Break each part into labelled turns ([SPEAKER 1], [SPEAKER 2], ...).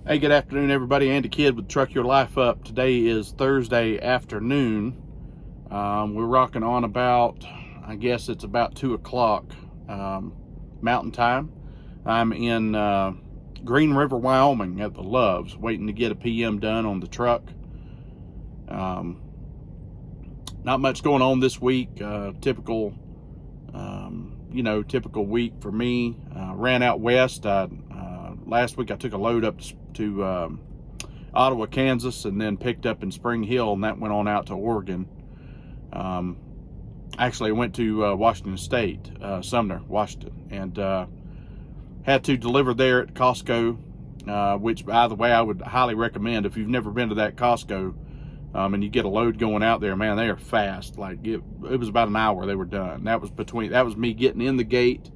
[SPEAKER 1] Hey, good afternoon, everybody. Andy Kidd with Truck Your Life Up. Today is Thursday afternoon. We're rocking on about, I guess it's about 2 o'clock Mountain Time. I'm in Green River, Wyoming at the Loves, waiting to get a PM done on the truck. Not much going on this week. Typical week for me. Ran out west. Last week I took a load up to Ottawa, Kansas, and then picked up in Spring Hill, and that went on out to Oregon. Actually, I went to Washington State, Sumner, Washington, and had to deliver there at Costco, which, by the way, I would highly recommend if you've never been to that Costco. And you get a load going out there, man, they are fast. Like it was about an hour they were done. That was me getting in the gate,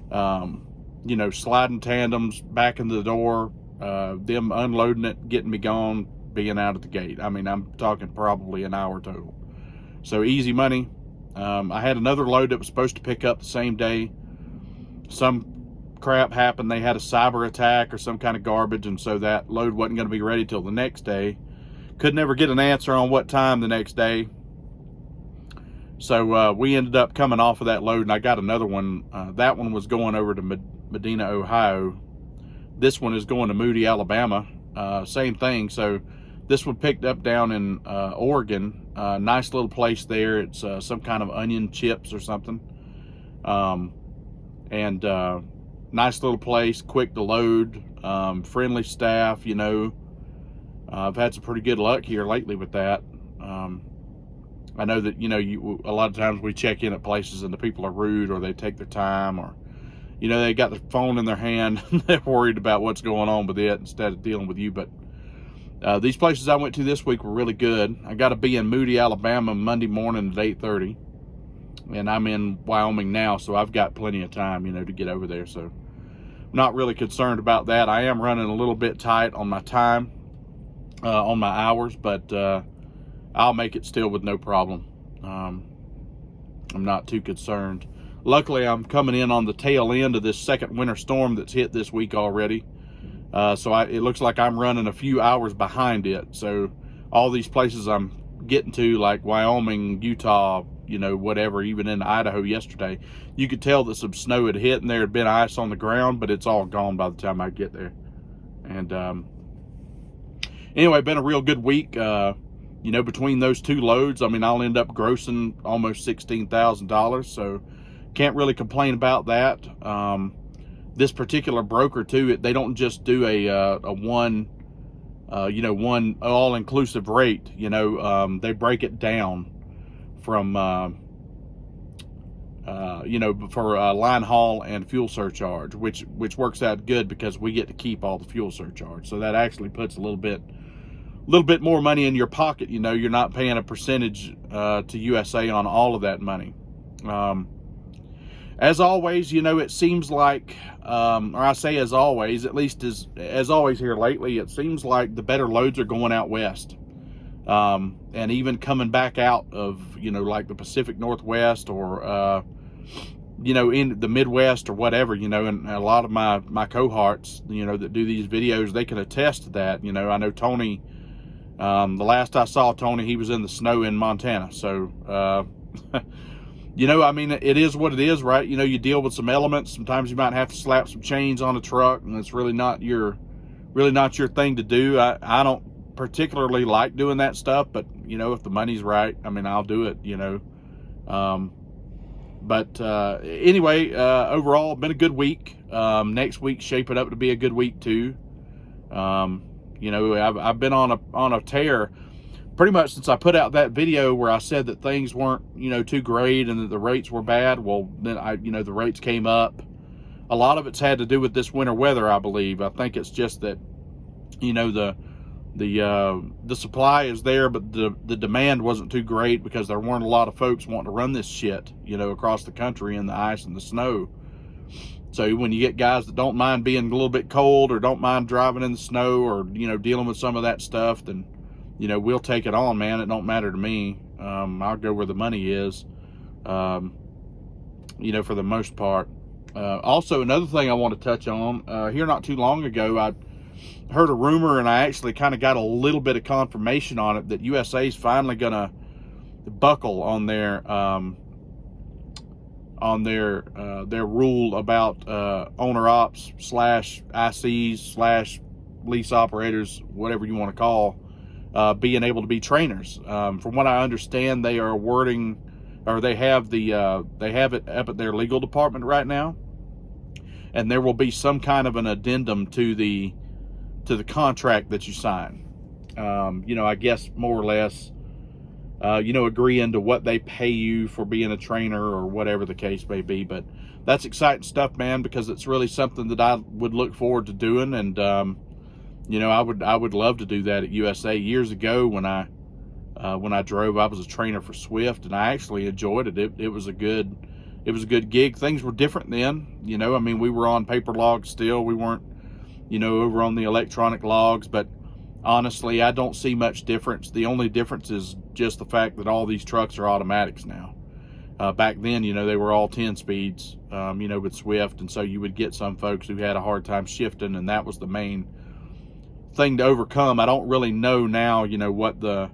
[SPEAKER 1] sliding tandems back into the door, them unloading it, getting me gone, being out at the gate. I mean, I'm talking probably an hour total. So easy money. I had another load that was supposed to pick up the same day. Some crap happened. They had a cyber attack or some kind of garbage, and so that load wasn't going to be ready till the next day. Could never get an answer on what time the next day. So we ended up coming off of that load, and I got another one. That one was going over to Medina, Ohio. This one is going to Moody, Alabama. Same thing. So this one picked up down in Oregon. Nice little place there. It's some kind of onion chips or something. Nice little place, quick to load, friendly staff, I've had some pretty good luck here lately with that. I know that, a lot of times we check in at places and the people are rude, or they take their time, or, they got the phone in their hand and they're worried about what's going on with it instead of dealing with you. But these places I went to this week were really good. I got to be in Moody, Alabama Monday morning at 8:30. And I'm in Wyoming now, so I've got plenty of time, to get over there. So I'm not really concerned about that. I am running a little bit tight on my time. On my hours, but I'll make it still with no problem. I'm not too concerned. Luckily, I'm coming in on the tail end of this second winter storm that's hit this week already. So it looks like I'm running a few hours behind it. So all these places I'm getting to, like Wyoming, Utah, whatever, even in Idaho yesterday, you could tell that some snow had hit and there had been ice on the ground, but it's all gone by the time I get there. And anyway, been a real good week. Between those two loads, I mean, I'll end up grossing almost $16,000. So can't really complain about that. This particular broker too, they don't just do a one all-inclusive rate. They break it down from for line haul and fuel surcharge, which works out good because we get to keep all the fuel surcharge. So that actually puts a little bit more money in your pocket. You're not paying a percentage to USA on all of that money. As always, it seems like, or I say as always, at least as always here lately, it seems like the better loads are going out west. And even coming back out of, like the Pacific Northwest or, in the Midwest or whatever, and a lot of my cohorts, that do these videos, they can attest to that. I know Tony, the last I saw Tony, he was in the snow in Montana. So, it is what it is, right? You deal with some elements. Sometimes you might have to slap some chains on a truck, and it's really not your thing to do. I don't particularly like doing that stuff, but if the money's right, I'll do it. Anyway, overall, been a good week. Next week shaping up to be a good week too. I've been on a tear pretty much since I put out that video where I said that things weren't too great and that the rates were bad. Well, then the rates came up. A lot of it's had to do with this winter weather, I believe. I think it's just that the supply is there, but the demand wasn't too great because there weren't a lot of folks wanting to run this shit, across the country in the ice and the snow. So when you get guys that don't mind being a little bit cold or don't mind driving in the snow or, dealing with some of that stuff, then, we'll take it on, man. It don't matter to me. I'll go where the money is, for the most part. Also, another thing I want to touch on, here not too long ago, heard a rumor, and I actually kind of got a little bit of confirmation on it, that USA is finally going to buckle on their rule about owner ops / ICs / lease operators, whatever you want to call, being able to be trainers. From what I understand, they are wording, or they have it up at their legal department right now, and there will be some kind of an addendum to the contract that you sign. I guess more or less, agreeing to what they pay you for being a trainer, or whatever the case may be. But that's exciting stuff, man, because it's really something that I would look forward to doing. And I would love to do that at USA. Years ago, when I drove, I was a trainer for Swift, and I actually enjoyed it. It was a good gig. Things were different then. We were on paper logs still. We weren't, over on the electronic logs. But honestly, I don't see much difference. The only difference is just the fact that all these trucks are automatics now. Back then, they were all 10 speeds, with Swift. And so you would get some folks who had a hard time shifting, and that was the main thing to overcome. I don't really know now, what the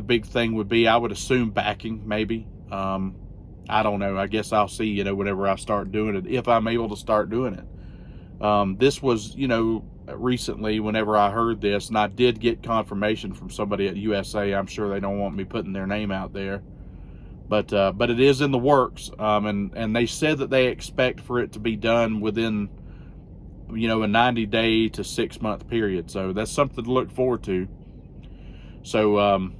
[SPEAKER 1] big thing would be. I would assume backing, maybe. I don't know. I guess I'll see, whenever I start doing it, if I'm able to start doing it. This was, recently, whenever I heard this, and I did get confirmation from somebody at USA. I'm sure they don't want me putting their name out there, but it is in the works. And they said that they expect for it to be done within, a 90-day to 6-month period. So that's something to look forward to. So,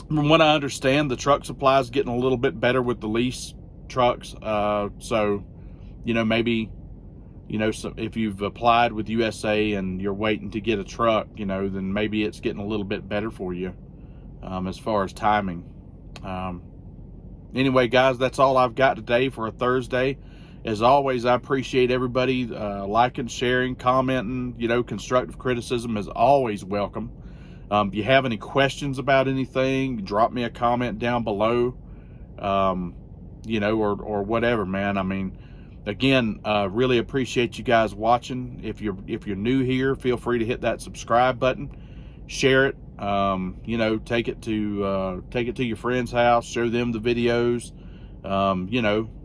[SPEAKER 1] from what I understand, the truck supply is getting a little bit better with the lease trucks. So, maybe, so if you've applied with USA and you're waiting to get a truck, then maybe it's getting a little bit better for you, as far as timing. Anyway, guys, that's all I've got today for a Thursday. As always, I appreciate everybody liking, sharing, commenting. Constructive criticism is always welcome. If you have any questions about anything, drop me a comment down below, or whatever, man. Again, really appreciate you guys watching. If you're new here, feel free to hit that subscribe button, share it, take it to your friend's house, show them the videos,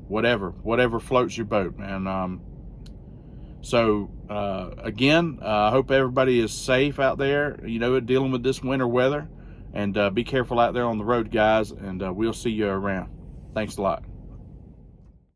[SPEAKER 1] whatever floats your boat, man. Again, I hope everybody is safe out there, dealing with this winter weather, and be careful out there on the road, guys, and we'll see you around. Thanks a lot.